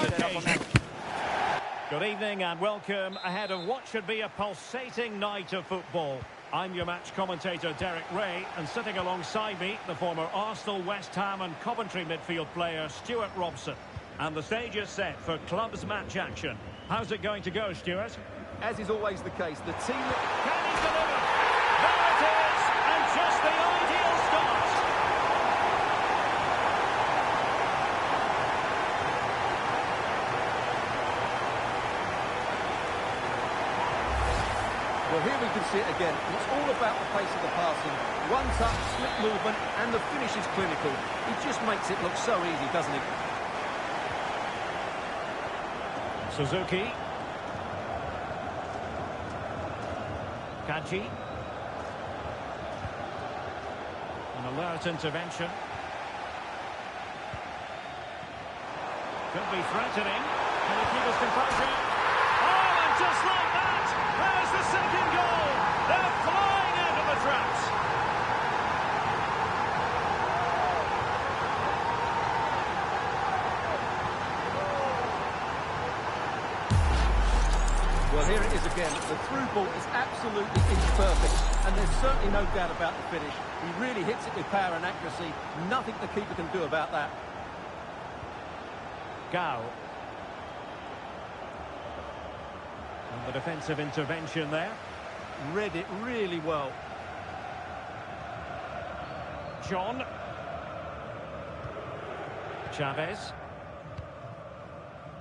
occasion. Good evening and welcome ahead of what should be a pulsating night of football. I'm your match commentator Derek Ray, and sitting alongside me, the former Arsenal, West Ham and Coventry midfield player Stuart Robson. And the stage is set for clubs match action. How's it going to go, Stuart? As is always the case, the team... Can he deliver? There it is! And just the ideal start! Well, here we can see it again. It's all about the pace of the passing. One touch, slick movement, and the finish is clinical. He just makes it look so easy, doesn't he? Suzuki. Kaji. An alert intervention. Could be threatening. Can he keep his composure? Oh, and just like that, there's the second goal. They're flying out of the traps. Well, here it is again. The through ball is absolutely inch perfect, and there's certainly no doubt about the finish. He really hits it with power and accuracy. Nothing the keeper can do about that. Gao. And the defensive intervention there. Read it really well. John. Chavez.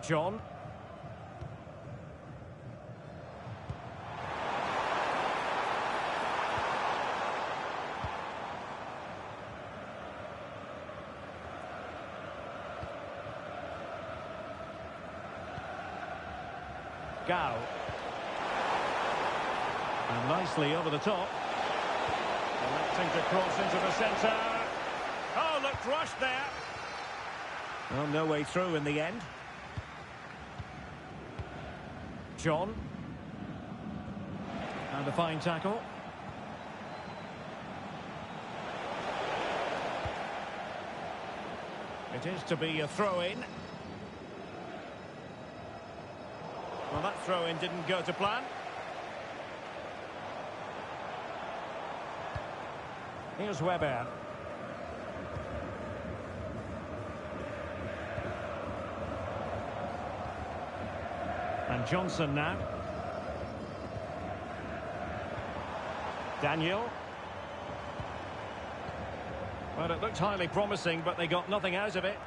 John. Gao. And nicely over the top. Electing to cross into the centre. Oh, looked rushed there. Well, no way through in the end. John. And a fine tackle. It is to be a throw-in. Well, that throw-in didn't go to plan. Here's Weber. And Johnson now. Daniel. Well, it looked highly promising, but they got nothing out of it.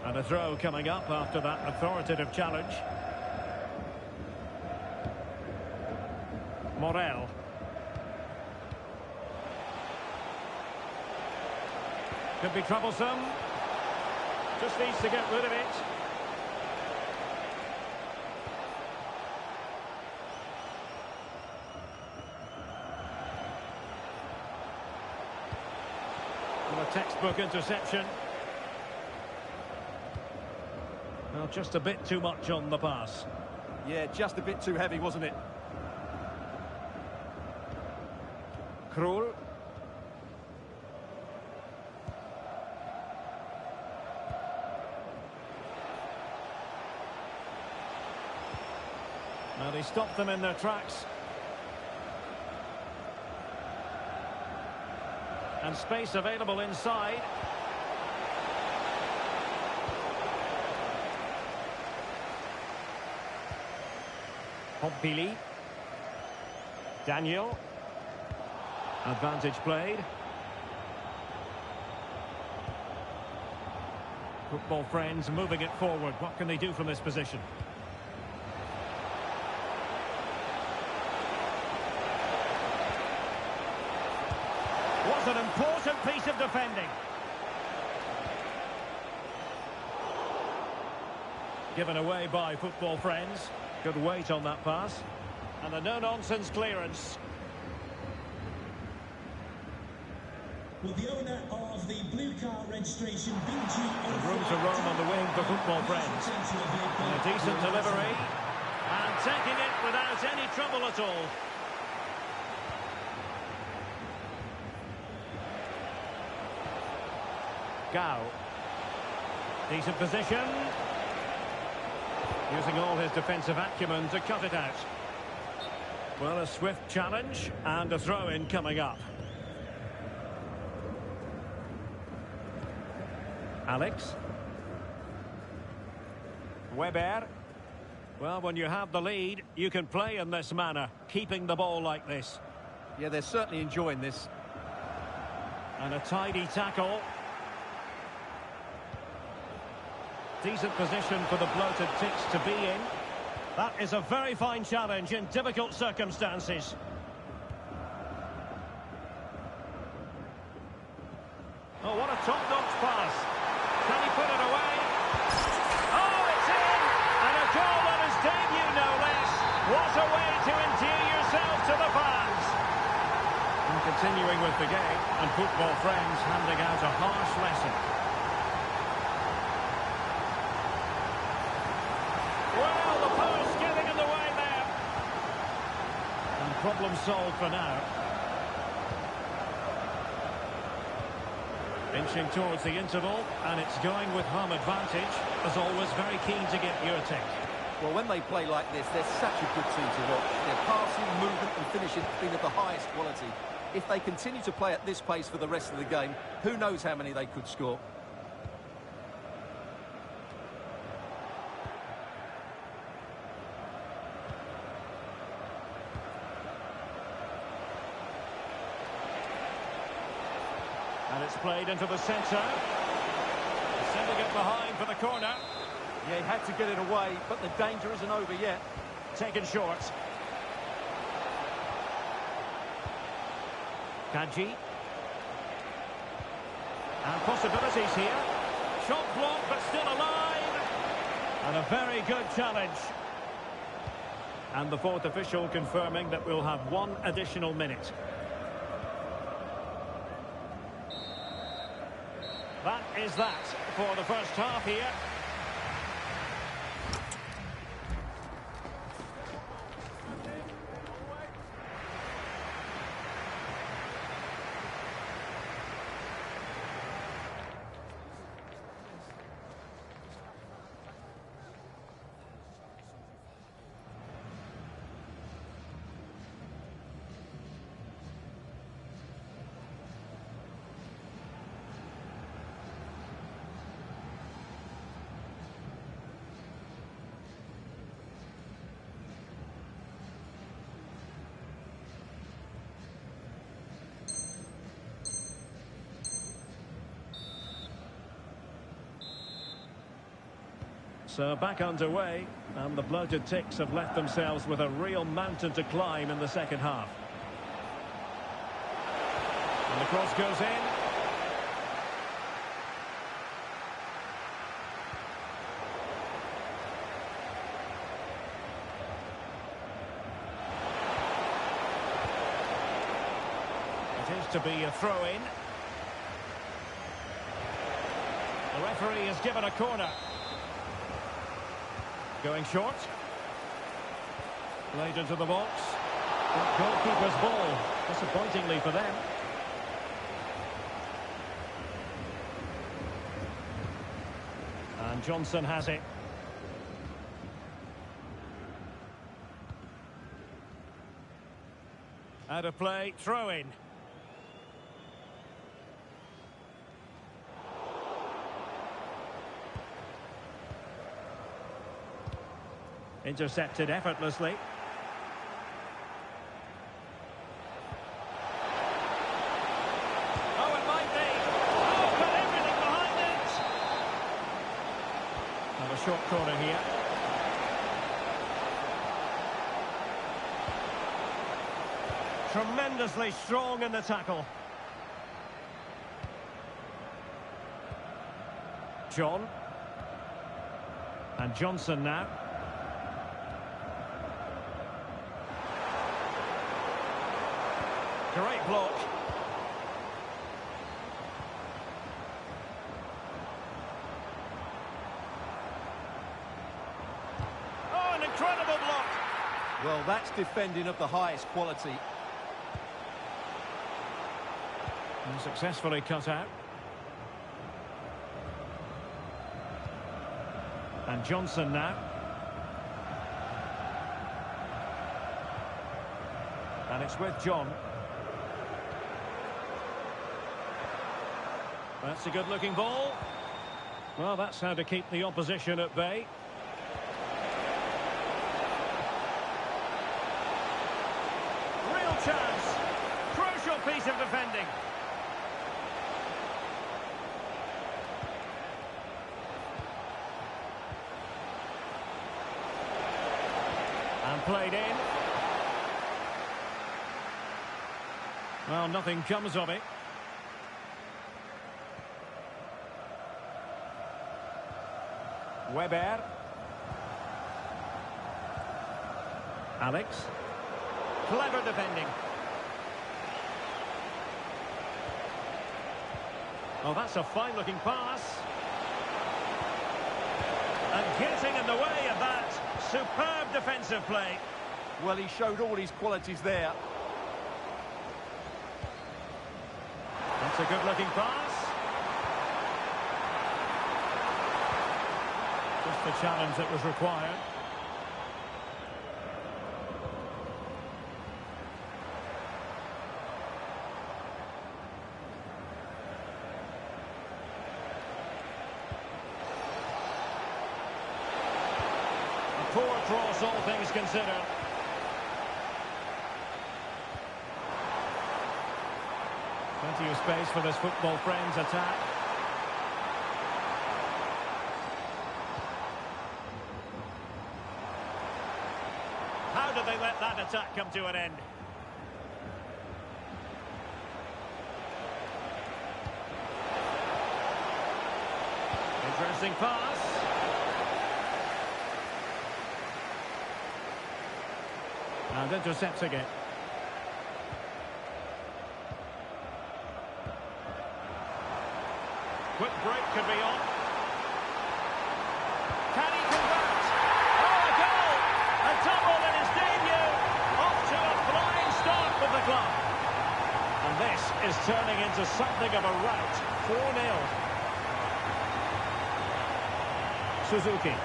And a throw coming up after that authoritative challenge. Morel. Could be troublesome. Just needs to get rid of it. And a textbook interception. Well, just a bit too much on the pass. Yeah, just a bit too heavy, wasn't it? Krul. Now they stopped them in their tracks. And space available inside. Pompili. Daniel. Advantage played. Football friends moving it forward. What can they do from this position? Was an important piece of defending. Given away by football friends. Good weight on that pass. And a no-nonsense clearance. Well, the owner of the blue car registration, room to roam on the wing for football friends. And a decent delivery. And taking it without any trouble at all. Gao. Decent position. Using all his defensive acumen to cut it out. Well, a swift challenge and a throw-in coming up. Alex. Weber. Well, when you have the lead, you can play in this manner, keeping the ball like this. Yeah, they're certainly enjoying this. And a tidy tackle. Decent position for the bloated ticks to be in. That is a very fine challenge in difficult circumstances. Oh, what a top-notch pass. Can he put it away? Oh, it's in! And a goal on his debut, no less. What a way to endear yourself to the fans. And continuing with the game, and football friends handing out a harsh lesson. Well, the post getting in the way there. And problem solved for now. Inching towards the interval, and it's going with home advantage. As always, very keen to get your take. Well, when they play like this, they're such a good team to watch. Their passing, movement and finishing have been of the highest quality. If they continue to play at this pace for the rest of the game, who knows how many they could score. And it's played into the centre. Sending it behind for the corner. Yeah, he had to get it away, but the danger isn't over yet. Taken short. Kaji. And possibilities here. Shot blocked, but still alive. And a very good challenge. And the fourth official confirming that we'll have one additional minute. That is that for the first half here. So back underway, and the bloated ticks have left themselves with a real mountain to climb in the second half. And the cross goes in. It is to be a throw-in. The referee has given a corner. Going short. Played into the box. Goalkeeper's ball, disappointingly for them. And Johnson has it. Out of play, throw in. Intercepted effortlessly. Oh, it might be. Oh, but everything behind it. And a short corner here. Tremendously strong in the tackle. John. And Johnson now. Great block. Oh, an incredible block. Well, that's defending of the highest quality. And successfully cut out. And Johnson now. And it's with John. That's a good-looking ball. Well, that's how to keep the opposition at bay. Real chance. Crucial piece of defending. And played in. Well, nothing comes of it. Weber. Alex. Clever defending. Oh, that's a fine-looking pass. And getting in the way of that. Superb defensive play. Well, he showed all his qualities there. That's a good-looking pass. Just the challenge that was required. A poor cross, all things considered. Plenty of space for this football friends attack. How did they let that attack come to an end? Interesting pass. And intercepting it. Quick break could be on. Can he convert? Oh, a goal! A double in his debut. Off to a flying start for the club. And this is turning into something of a rout. 4-0. Suzuki.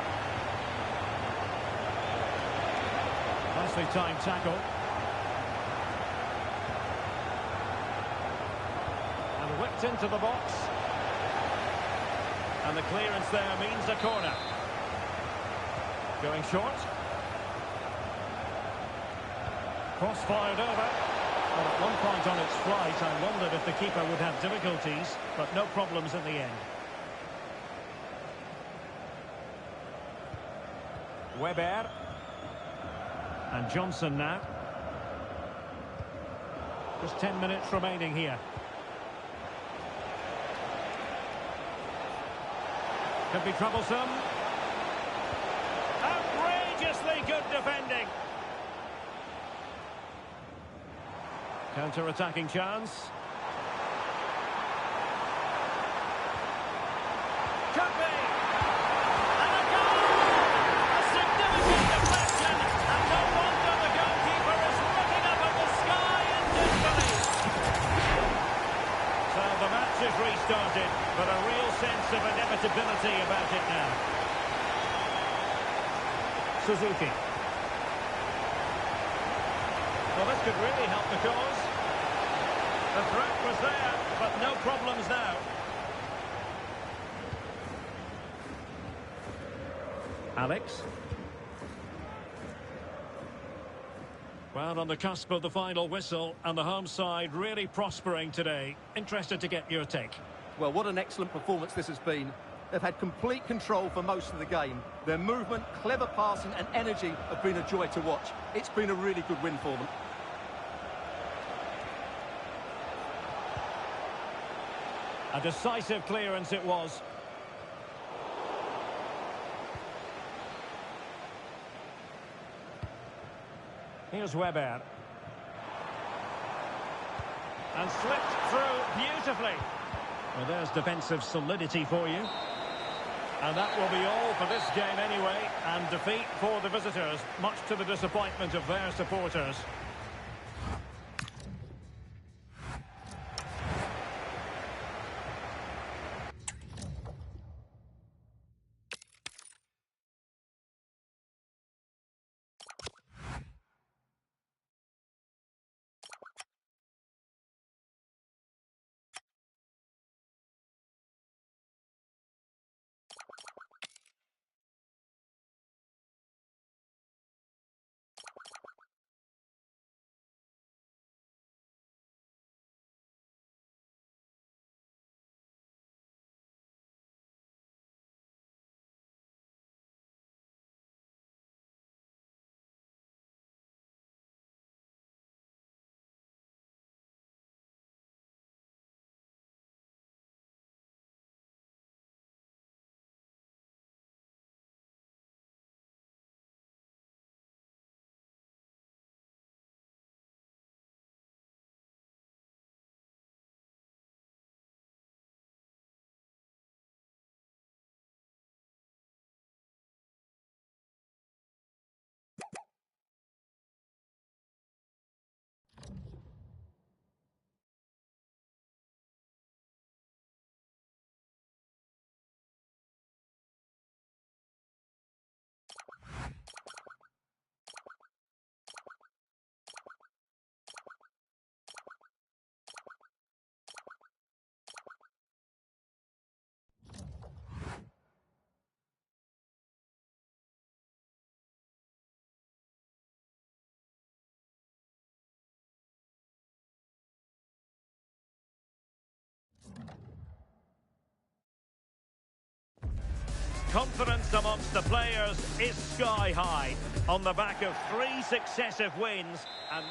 Nicely timed tackle. And whipped into the box. And the clearance there means a corner. Going short. Cross fired over. Well, at one point on its flight, I wondered if the keeper would have difficulties, but no problems in the end. Weber. And Johnson now. Just 10 minutes remaining here. Could be troublesome. Outrageously good defending. Counter-attacking chance. Could be. And a goal! A significant deflection. And no wonder the goalkeeper is looking up at the sky in disbelief. So the match is restarted, but a real sense of inevitability about it now. Suzuki. Well, this could really help the cause. The threat was there, but no problems now. Alex. Well, on the cusp of the final whistle, and the home side really prospering today. Interested to get your take. Well, what an excellent performance this has been. They've had complete control for most of the game. Their movement, clever passing and energy have been a joy to watch. It's been a really good win for them. A decisive clearance it was. Here's Weber. And slipped through beautifully. Well, there's defensive solidity for you. And that will be all for this game anyway. And defeat for the visitors, much to the disappointment of their supporters. confidence amongst the players is sky high on the back of 3 successive wins. And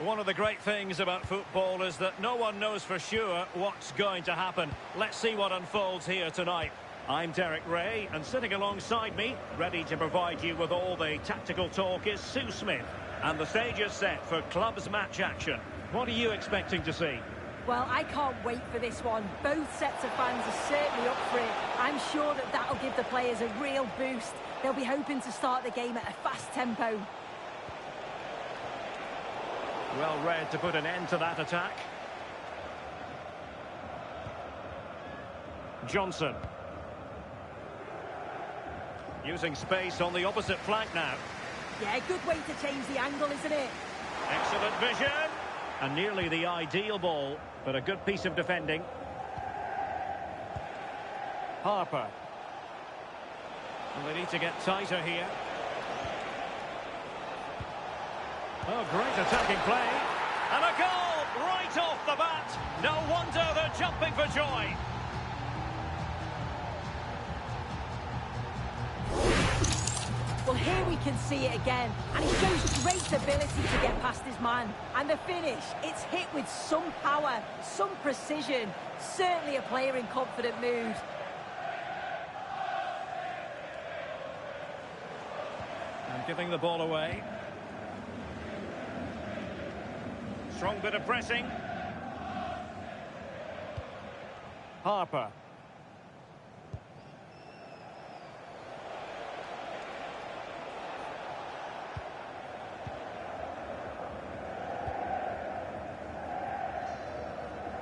one of the great things about football is that no one knows for sure what's going to happen. Let's see what unfolds here tonight. I'm Derek Ray, and sitting alongside me, ready to provide you with all the tactical talk, is Sue Smith. And the stage is set for clubs match action. What are you expecting to see? Well, I can't wait for this one. Both sets of fans are certainly up for it. I'm sure that that'll give the players a real boost. They'll be hoping to start the game at a fast tempo. Well read to put an end to that attack. Johnson. Using space on the opposite flank now. Yeah, good way to change the angle, isn't it? Excellent vision. And nearly the ideal ball, but a good piece of defending. Harper. And they need to get tighter here. Oh, great attacking play. And a goal right off the bat. No wonder they're jumping for joy. Well, here we can see it again, and he shows great ability to get past his man. And the finish, it's hit with some power, some precision. Certainly a player in confident mood. And giving the ball away. Strong bit of pressing. Harper.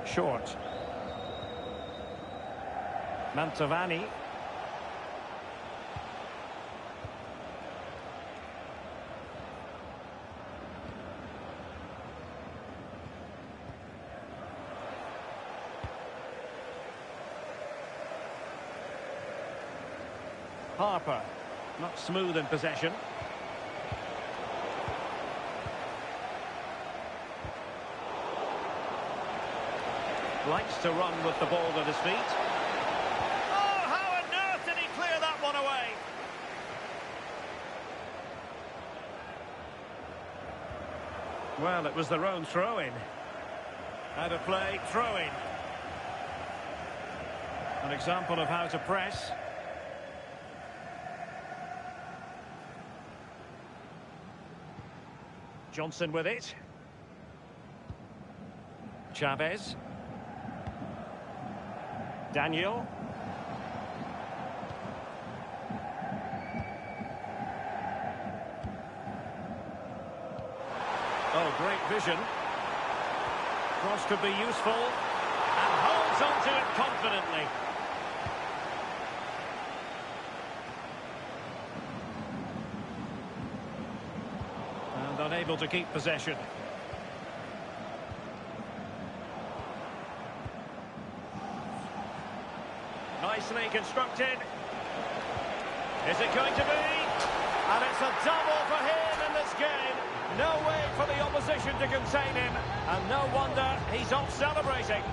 Short. Mantovani. Harper. Not smooth in possession. Likes to run with the ball at his feet. Oh, how on earth did he clear that one away? Well, it was their own throw-in. Out of play, throw-in. An example of how to press. Johnson with it. Chavez. Daniel. Oh, great vision. Cross could be useful. And holds on to it confidently. And unable to keep possession. Nicely constructed. Is it going to be? And it's a double for him in this game. No way for the opposition to contain him. And no wonder he's off celebrating.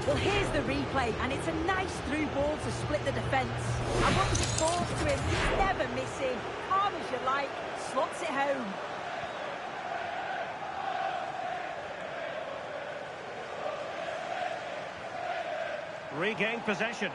Well, here's the replay, and it's a nice through ball to split the defence. And once it falls to him, he's never missing. Calm as you like, slots it home. Regained possession.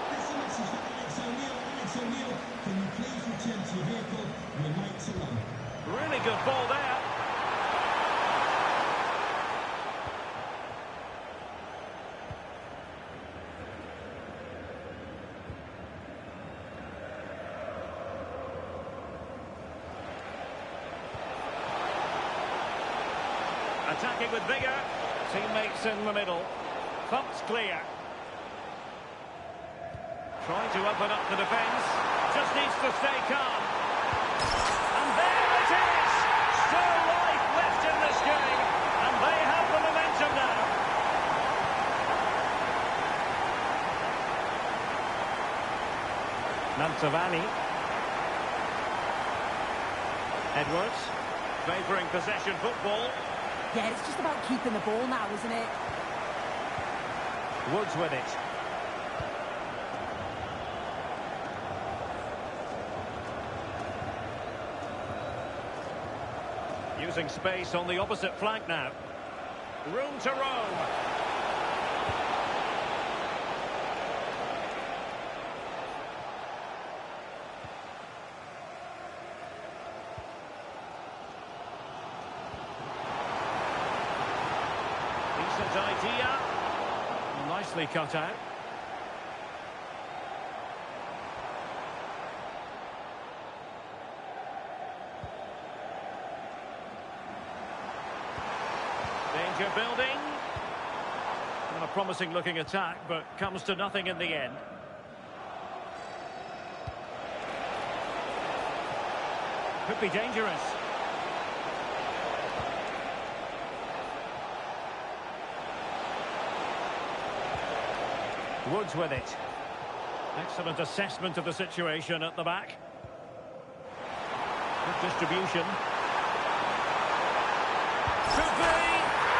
This is a message for Alex O'Neill. Alex O'Neill, can you please return to your vehicle? We're late to run. Really good ball there. Attacking with vigour. Teammates in the middle. Thumps clear. Trying to open up the defence. Just needs to stay calm. And there it is! Still life left in this game. And they have the momentum now. Mantovani. Edwards, favouring possession football. Yeah, it's just about keeping the ball now, isn't it? Woods with it. Using space on the opposite flank now. Room to roam. Decent idea. Nicely cut out. Danger building. Not a promising looking attack, but comes to nothing in the end. Could be dangerous. Woods with it. Excellent assessment of the situation at the back. Good distribution. Could be.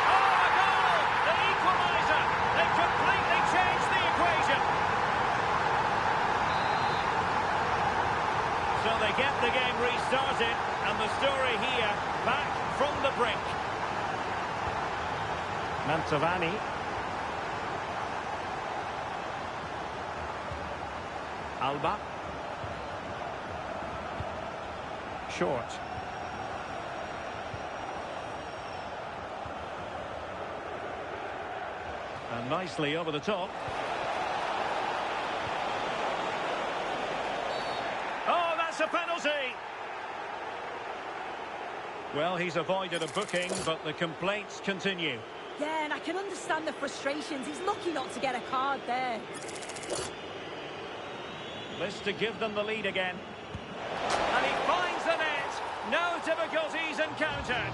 Oh, a goal! The equaliser! They completely changed the equation. So they get the game restarted, and the story here, back from the brink. Mantovani. Alba. Short. And nicely over the top. Oh, that's a penalty! Well, he's avoided a booking, but the complaints continue. Yeah, and I can understand the frustrations. He's lucky not to get a card there. This to give them the lead again. And he finds the net. No difficulties encountered.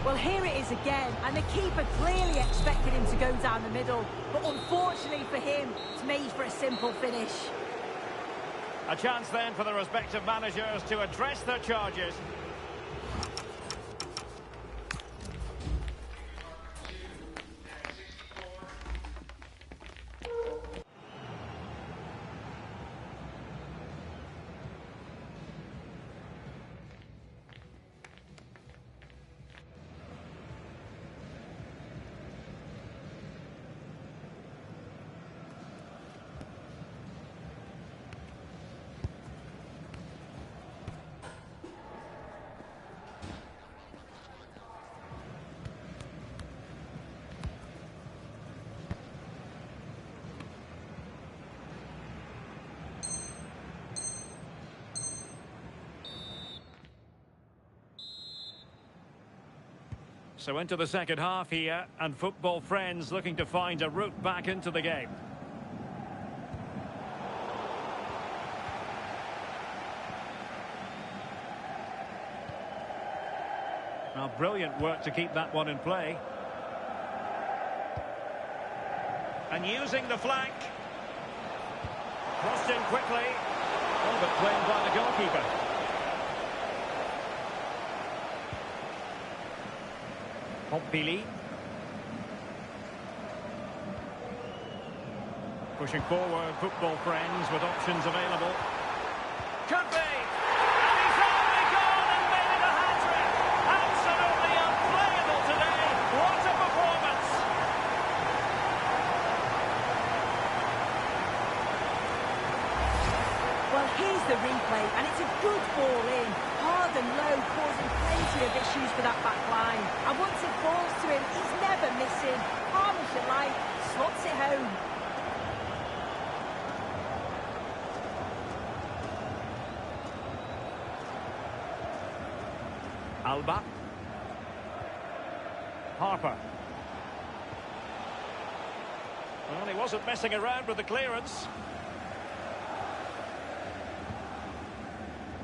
Well, here it is again, and the keeper clearly expected him to go down the middle. But unfortunately for him, it's made for a simple finish. A chance then for the respective managers to address their charges. So into the second half here, and football friends looking to find a route back into the game. Now, brilliant work to keep that one in play. And using the flank. Crossed in quickly. Oh, but played by the goalkeeper. Pompili. Pushing forward, football friends with options available. Could be! And he's only gone and made it a hat-trick! Absolutely unplayable today! What a performance! Well, here's the replay, and it's a good ball in. Hard and low, causing plenty of issues for that back line. And once it falls to him, he's never missing. Calm as you like, slots it home. Alba. Harper. Well, he wasn't messing around with the clearance.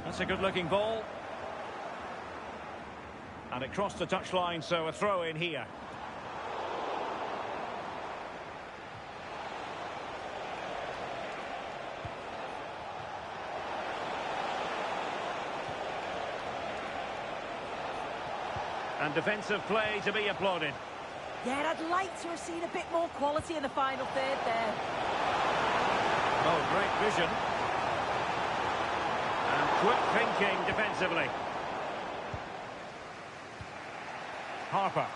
That's a good-looking ball. And it crossed the touchline, so a throw in here. And defensive play to be applauded. Yeah, I'd like to have seen a bit more quality in the final third there. Oh, great vision. And quick thinking defensively. Harper.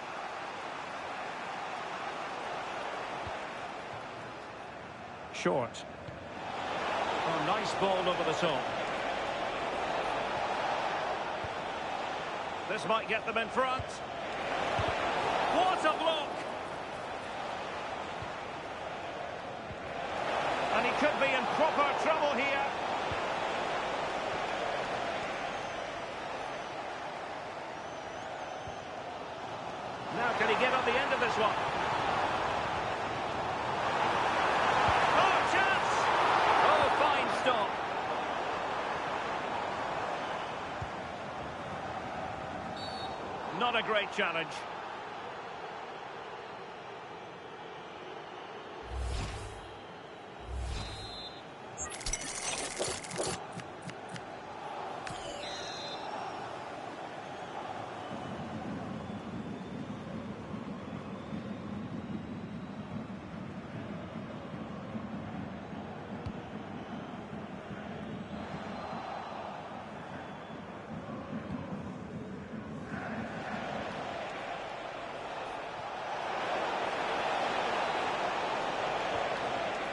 Short. Oh, nice ball over the top. This might get them in front. What a block! And he could be in proper trouble here. Now can he get on the end of this one? Oh, chance! Oh, fine stop. Not a great challenge.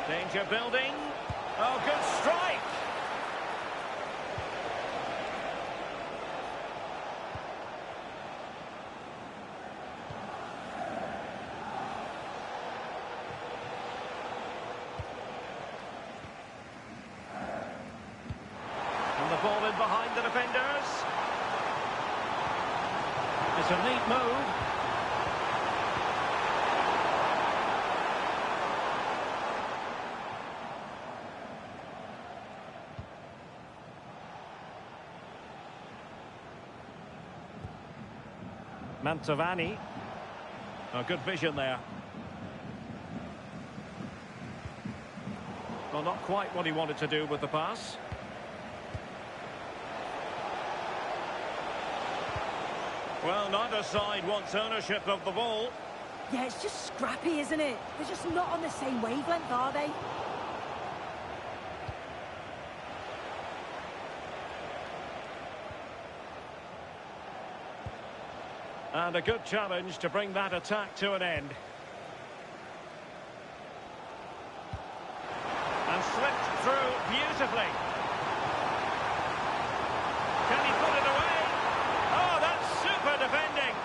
Danger building. Oh, good strike. And the ball in behind the defenders. It's a neat move. Mantovani. Oh, good vision there. Well, not quite what he wanted to do with the pass. Well, neither side wants ownership of the ball. Yeah, it's just scrappy, isn't it? They're just not on the same wavelength, are they? And a good challenge to bring that attack to an end. And slipped through beautifully. Can he put it away? Oh, that's super defending.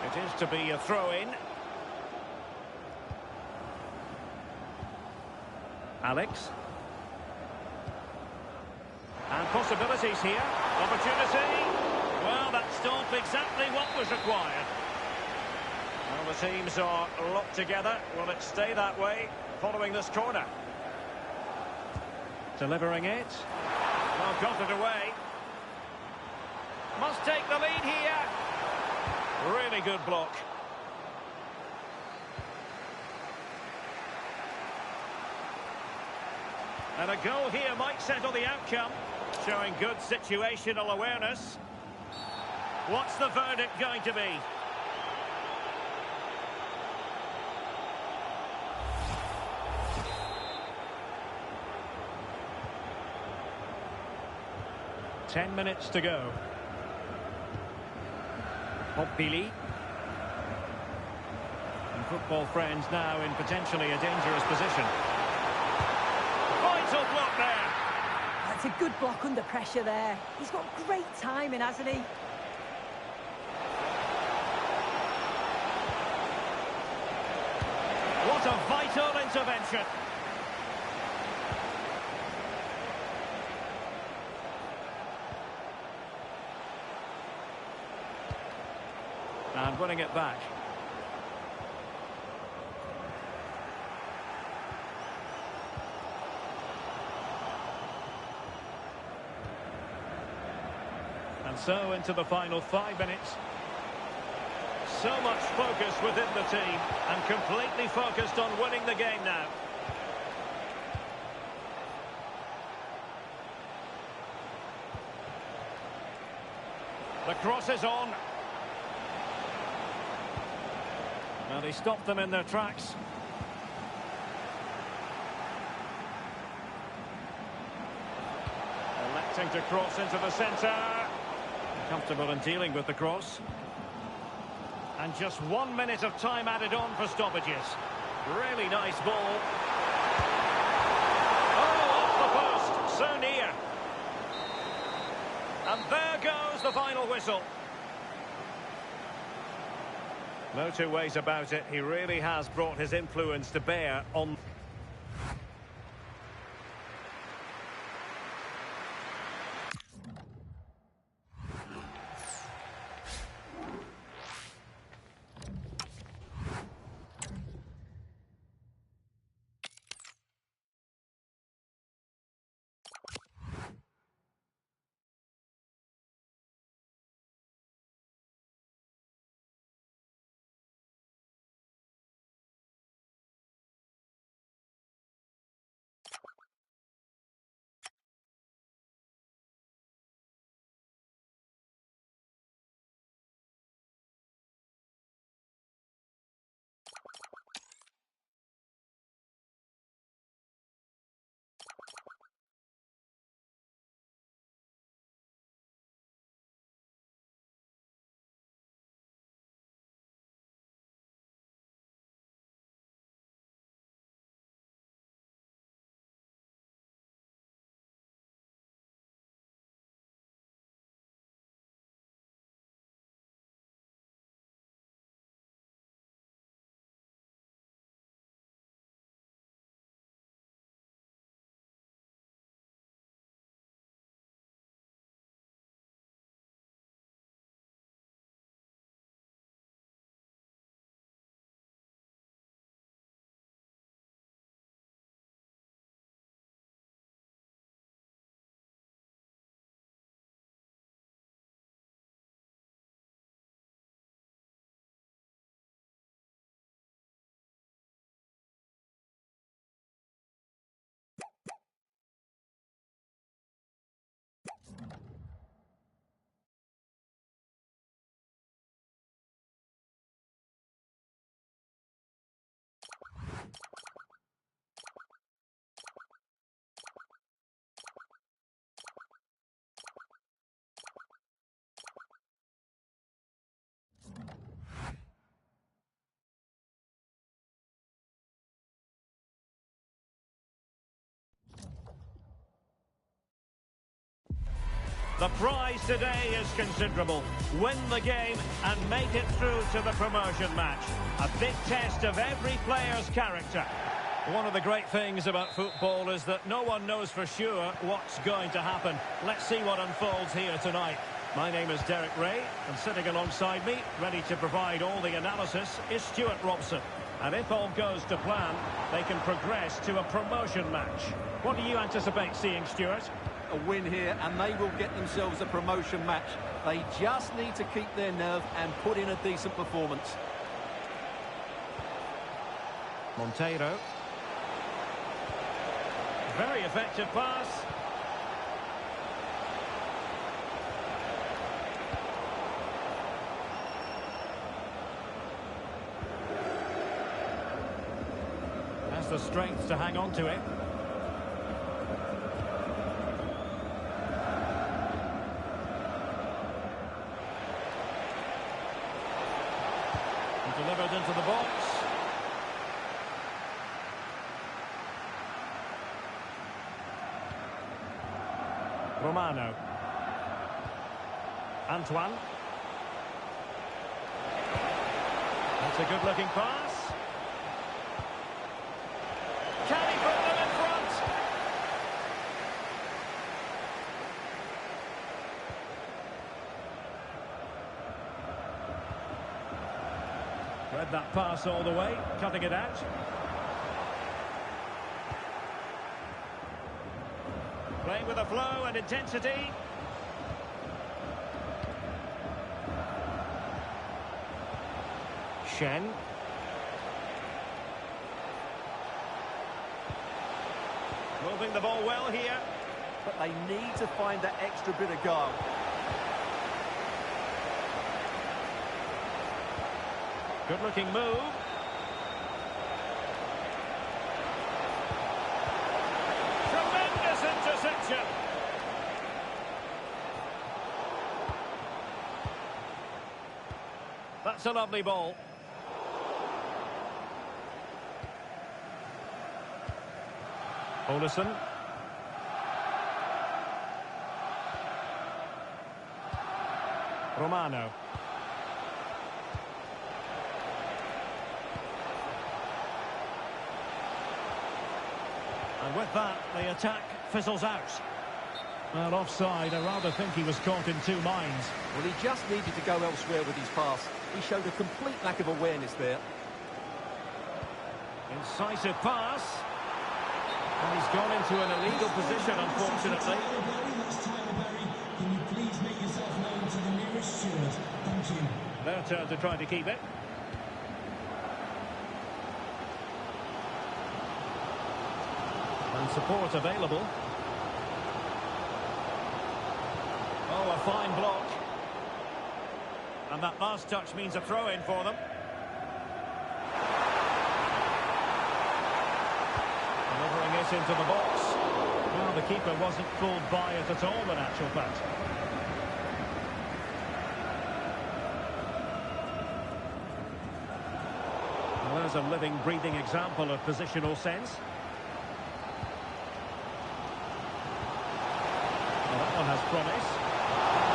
It is to be a throw-in. Alex. And possibilities here. Opportunity. Well, that stopped exactly what was required. Well, the teams are locked together. Will it stay that way following this corner? Delivering it. Well, got it away. Must take the lead here. Really good block. And a goal here might settle the outcome. Showing good situational awareness. What's the verdict going to be? Ten minutes to go. Pompili. And football friends now in potentially a dangerous position. Vital block there. That's a good block under pressure there. He's got great timing, hasn't he? What a vital intervention. And winning it back. And so into the final 5 minutes. So much focus within the team and completely focused on winning the game now. The cross is on. Well, he stopped them in their tracks. Electing to cross into the centre. Comfortable in dealing with the cross. And just 1 minute of time added on for stoppages. Really nice ball. Oh, off the post. So near. And there goes the final whistle. No two ways about it. He really has brought his influence to bear on... The prize today is considerable. Win the game and make it through to the promotion match. A big test of every player's character. One of the great things about football is that no one knows for sure what's going to happen. Let's see what unfolds here tonight. My name is Derek Ray, and sitting alongside me, ready to provide all the analysis, is Stuart Robson. And if all goes to plan, they can progress to a promotion match. What do you anticipate seeing, Stuart? A win here, and they will get themselves a promotion match. They just need to keep their nerve and put in a decent performance. Monteiro. Very effective pass. Has the strength to hang on to it. Delivered into the box. Romano. Antoine. That's a good-looking pass. Can he put them in front? Read that pass all the way, cutting it out. Playing with a flow and intensity. Shen. Moving the ball well here. But they need to find that extra bit of guile. Good looking move. that's a lovely ball. Olesen. Romano. And with that, the attack fizzles out. Well, offside. I rather think he was caught in two minds. Well, he just needed to go elsewhere with his pass. He showed a complete lack of awareness there. Incisive pass. And he's gone into an illegal position, unfortunately. That's Tyler Berry. Can you please make yourself known to the nearest steward? Thank you. Their turn to try to keep it. And support available. Oh, a fine block. And that last touch means a throw-in for them. Delivering it into the box. Well, the keeper wasn't fooled by it at all, in actual fact. Well, there's a living, breathing example of positional sense. Well, that one has promise.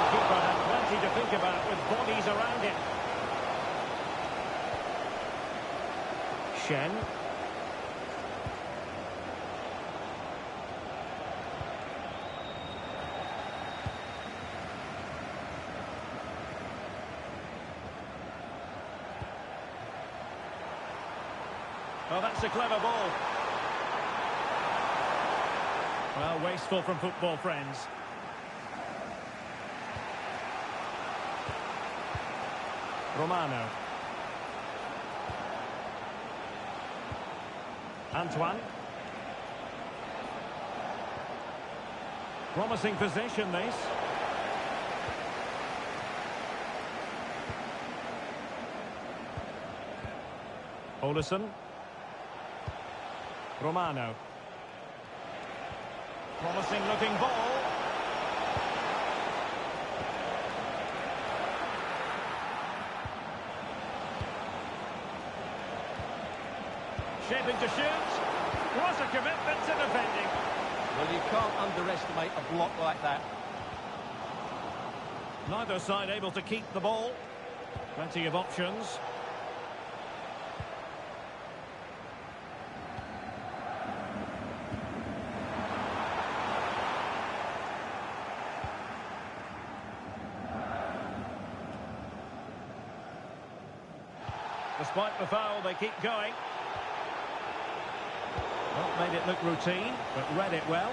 The keeper had plenty to think about with bodies around him. Shen. Oh, that's a clever ball. Well, wasteful from football friends. Romano. Antoine. Promising position, this. Olesen. Romano. Promising looking ball. Shaping to shoot. Was a commitment to defending. Well, you can't underestimate a block like that. Neither side able to keep the ball. Plenty of options. Despite the foul, they keep going. Not made it look routine, but read it well.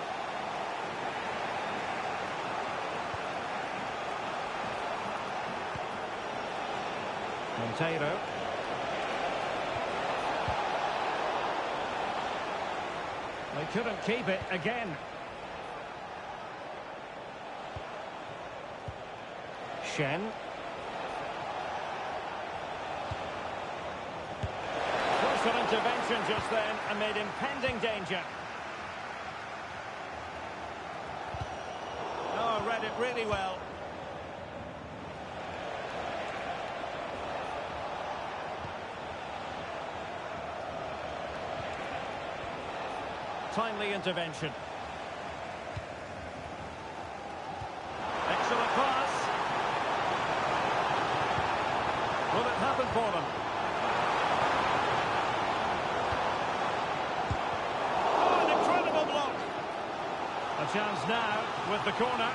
Monteiro. They couldn't keep it again. Shen. Crucial intervention just then amid impending danger. Oh, read it really well. Timely intervention. Excellent pass. Will it happen for them? Oh, an incredible block. A chance now with the corner.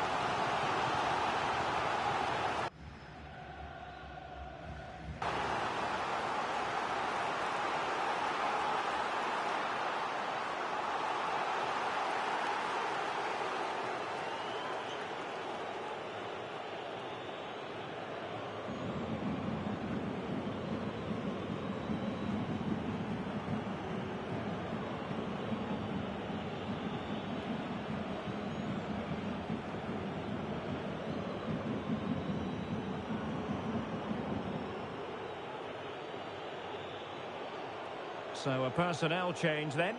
So a personnel change then.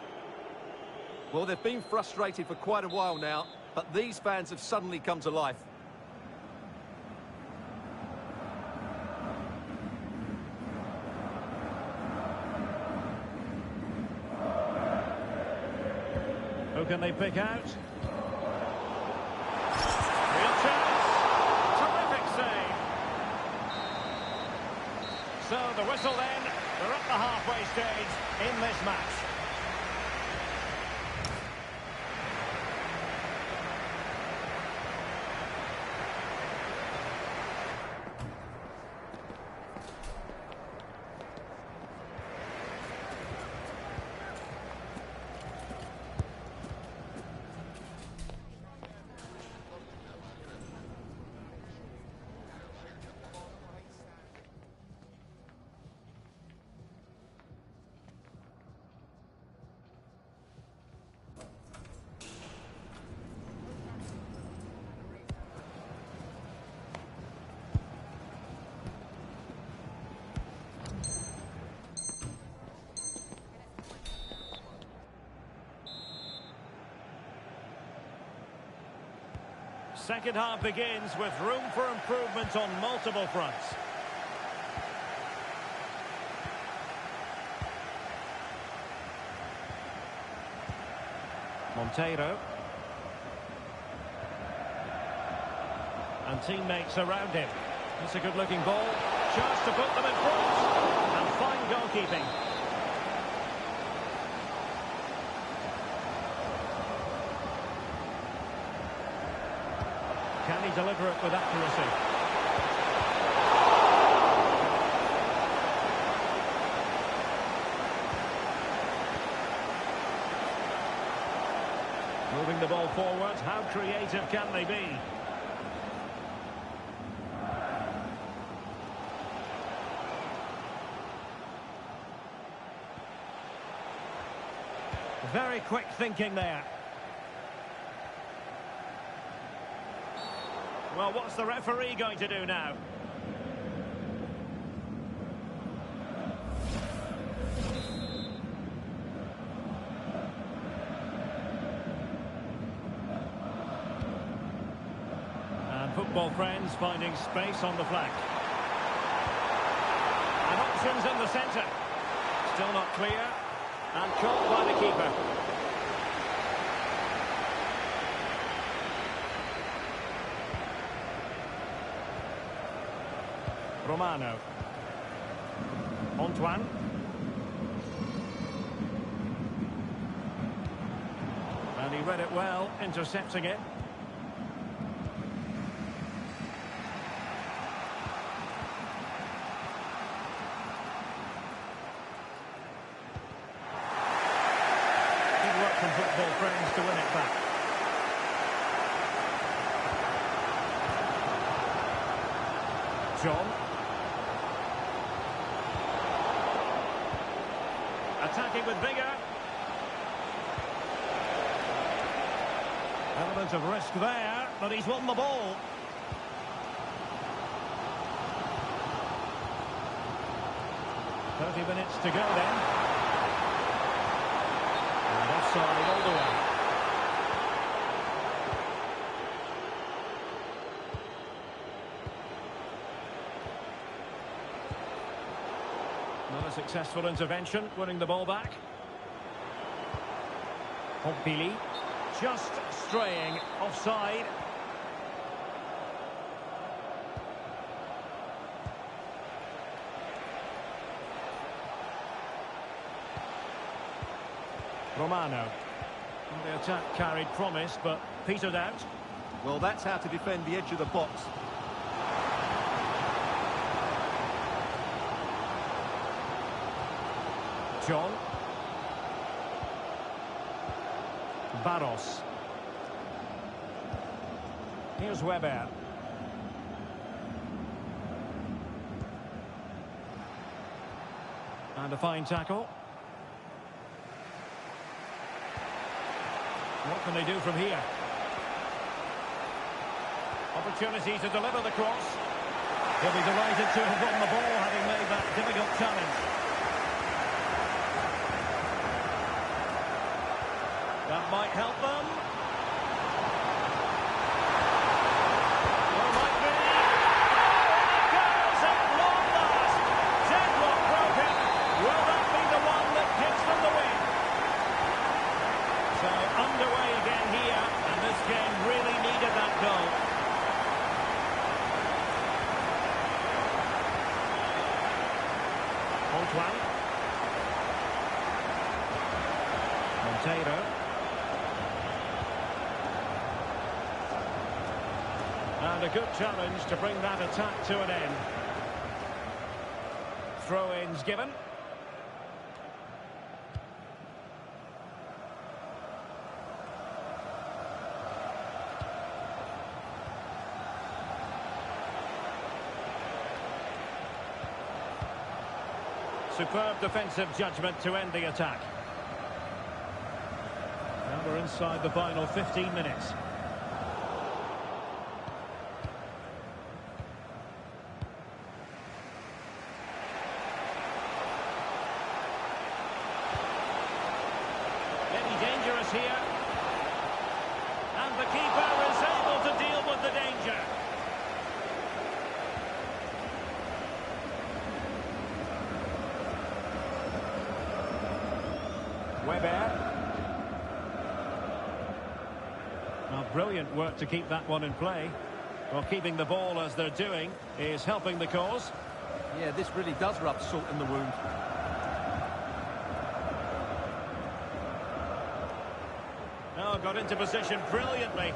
Well, they've been frustrated for quite a while now, but these fans have suddenly come to life. Who can they pick out? Real chance. Terrific save. So the whistle then. They're at the halfway stage in this match. Second half begins with room for improvement on multiple fronts. Monteiro. And teammates around him. It's a good-looking ball. Chance to put them in front. And fine goalkeeping. Can he deliver it with accuracy? Moving the ball forward, how creative can they be? Very quick thinking there. Well, what's the referee going to do now? And football friends finding space on the flank. And options in the centre. Still not clear. And caught by the keeper. Romano. Antoine. And he read it well, intercepting it. Good work from football friends to win it back. John. Attacking with vigour. Element of risk there, but he's won the ball. Minutes to go then. And offside all the way. Not a successful intervention, winning the ball back. Pompili just straying offside. Romano. The attack carried promise, but petered out. Well, that's how to defend the edge of the box. John. Barros. Here's Weber. And a fine tackle. What can they do from here? Opportunity to deliver the cross. He'll be delighted to have won the ball, having made that difficult challenge. That might help them. Well, might be. It goes at long last. Deadlock broken. Will that be the one that gives them the win? So underway And a good challenge to bring that attack to an end. Throw-ins given. Superb defensive judgment to end the attack. Now we're inside the final 15 minutes. Very dangerous here. And the keeper is able to deal with the danger. Weber. Well, brilliant work to keep that one in play. Well, keeping the ball as they're doing is helping the cause. Yeah, this really does rub salt in the wound. Oh, got into position brilliantly.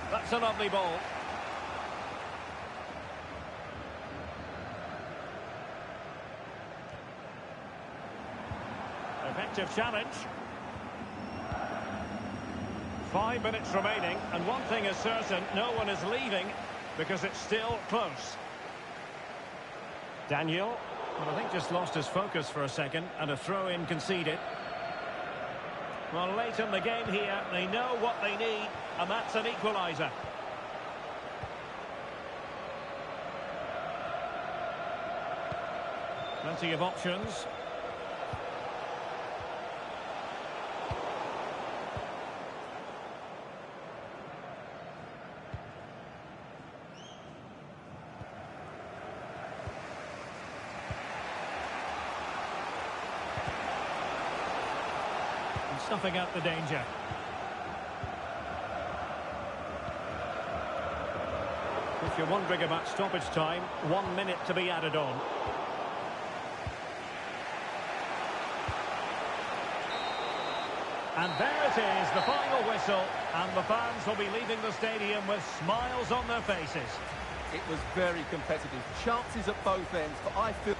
That's a lovely ball. Effective challenge. 5 minutes remaining, and one thing is certain, no one is leaving because it's still close. Daniel, well, I think just lost his focus for a second, and a throw-in conceded. Well, late in the game here, they know what they need, and that's an equaliser. Plenty of options. Snuffing out the danger. If you're wondering about stoppage time, 1 minute to be added on. And there it is, the final whistle, and the fans will be leaving the stadium with smiles on their faces. It was very competitive. Chances at both ends, but I feel